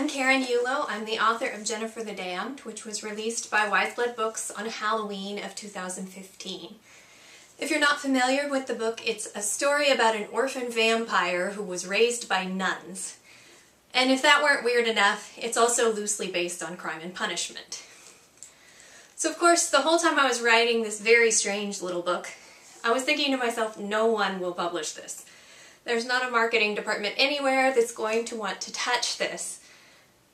I'm Karen Yulo. I'm the author of Jennifer the Damned, which was released by Wiseblood Books on Halloween of 2015. If you're not familiar with the book, it's a story about an orphan vampire who was raised by nuns. And if that weren't weird enough, it's also loosely based on Crime and Punishment. So of course, the whole time I was writing this very strange little book, I was thinking to myself, no one will publish this. There's not a marketing department anywhere that's going to want to touch this.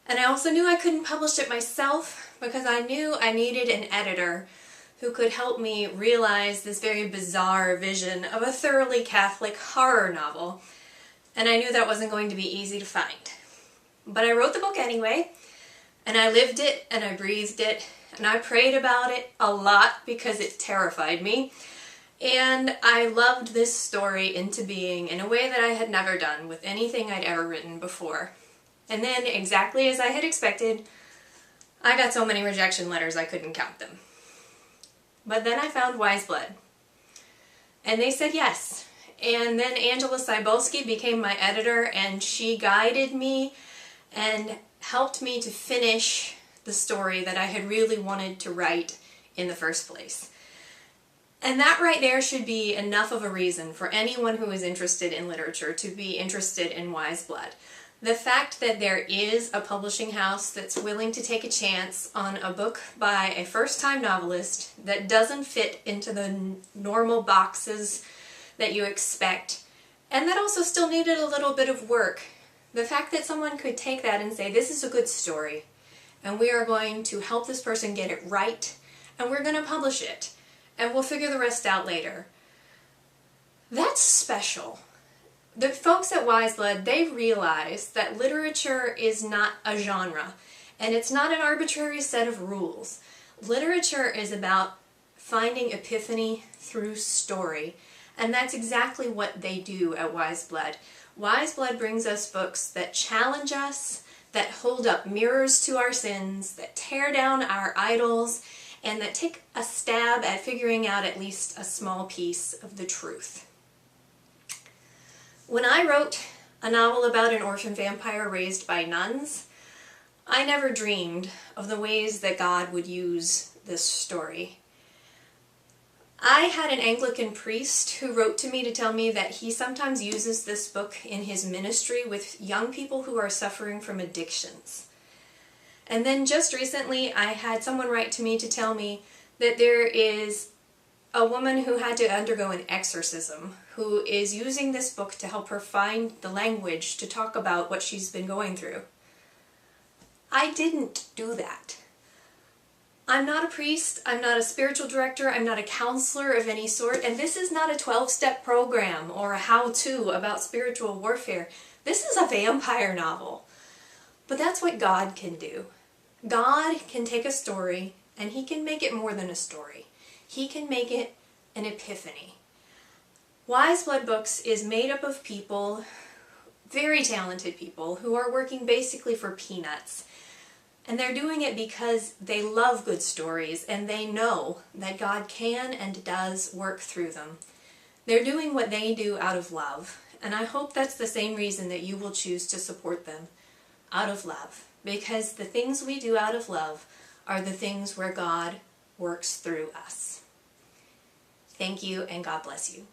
And I also knew I couldn't publish it myself because I knew I needed an editor who could help me realize this very bizarre vision of a thoroughly Catholic horror novel. And I knew that wasn't going to be easy to find. But I wrote the book anyway, and I lived it, and I breathed it, and I prayed about it a lot because it terrified me. And I loved this story into being in a way that I had never done with anything I'd ever written before. And then, exactly as I had expected, I got so many rejection letters I couldn't count them. But then I found Wiseblood, and they said yes. And then Angela Cybulski became my editor, and she guided me and helped me to finish the story that I had really wanted to write in the first place. And that right there should be enough of a reason for anyone who is interested in literature to be interested in Wiseblood. The fact that there is a publishing house that's willing to take a chance on a book by a first-time novelist that doesn't fit into the normal boxes that you expect, and that also still needed a little bit of work. The fact that someone could take that and say, this is a good story, and we are going to help this person get it right, and we're going to publish it, and we'll figure the rest out later. That's special. The folks at Wiseblood, they realize that literature is not a genre, and it's not an arbitrary set of rules. Literature is about finding epiphany through story, and that's exactly what they do at Wiseblood. Wiseblood brings us books that challenge us, that hold up mirrors to our sins, that tear down our idols, and that take a stab at figuring out at least a small piece of the truth. When I wrote a novel about an orphan vampire raised by nuns, I never dreamed of the ways that God would use this story. I had an Anglican priest who wrote to me to tell me that he sometimes uses this book in his ministry with young people who are suffering from addictions. And then just recently I had someone write to me to tell me that there is a woman who had to undergo an exorcism who is using this book to help her find the language to talk about what she's been going through. I didn't do that. I'm not a priest, I'm not a spiritual director, I'm not a counselor of any sort, and this is not a 12-step program or a how-to about spiritual warfare. This is a vampire novel. But that's what God can do. God can take a story and He can make it more than a story. He can make it an epiphany. Wiseblood Books is made up of people, very talented people, who are working basically for peanuts. And they're doing it because they love good stories and they know that God can and does work through them. They're doing what they do out of love, and I hope that's the same reason that you will choose to support them, out of love. Because the things we do out of love are the things where God works through us. Thank you, and God bless you.